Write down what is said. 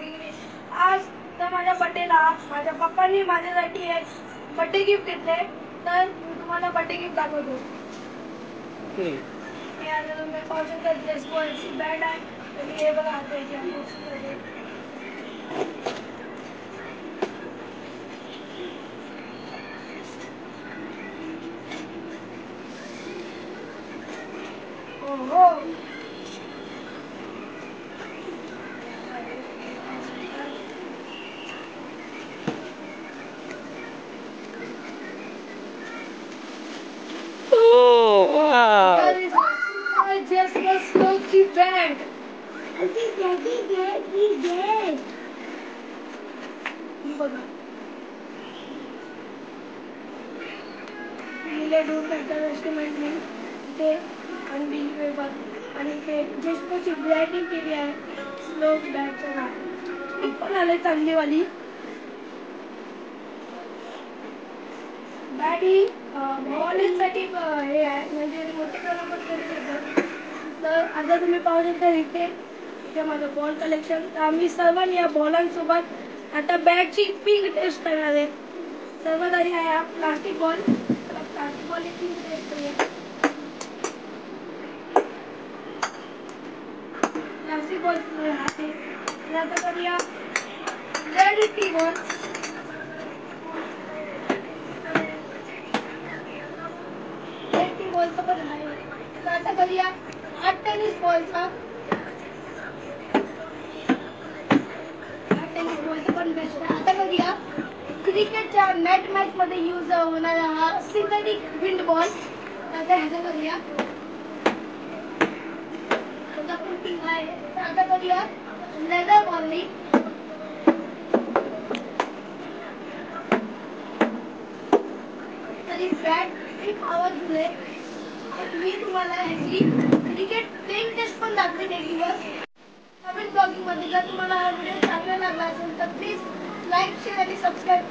Blogging मी आज तर माझ्या बर्थडेला माझ्या पप्पांनी माझ्यासाठी एक बर्थडे गिफ्ट घेतले, तर मी तुम्हाला बर्थडे गिफ्ट दाखवतो. हे आता तुम्ही पाहू शकता ड्रेस बॉलची बॅट आहे. आणि हे बघा आता याची अनबॉक्सिंग करते. हो just a smoky bag. बघा नीले डोर रेस्टोरेंट में ते अनबिल पेपर आणि ते जेस्पोची ब्रँडिंग केली आहे. स्लोक बॅगचं नाव पण आले चांगली वाली बॅडी बॉलिंगसाठी हे आहे, म्हणजे मोठे जण पण करू शकतात. तर आता तुम्ही पाहू शकता इथे माझं बॉल कलेक्शन. तर आम्ही सर्वांनी या बॉलांसोबत आता बॅगची पिंक टेस्ट करणार आहे. सर्वात आधी आहे हा plastic ball. Plastic ball pink test करूया. प्लास्टिक बॉल आहे. आता करूया red tea ball. Red tea बॉलचा पण आहे. तर आता करूया हा टेनिस बॉलचा. टेनिस बॉलचा पण बेस्ट आहे. आता करूया क्रिकेटच्या नेट मॅच मध्ये यूज होणारा हा सिंथेटिक विंड बॉल. आता ह्याचा करूया. त्याचा पण पिंक आहे. आता करूया लेदर बॉलनी. तरी बॅट खूप आवाज आहे. मी तुम्हाला ह्याची क्रिकेट प्लेइंग टेस्ट पण दाखवेन एक दिवस नवीन ब्लॉगिंग मध्ये. जर तुम्हाला हा व्हिडिओ चांगला लागला असेल तर प्लीज लाईक शेअर आणि सबस्क्राईब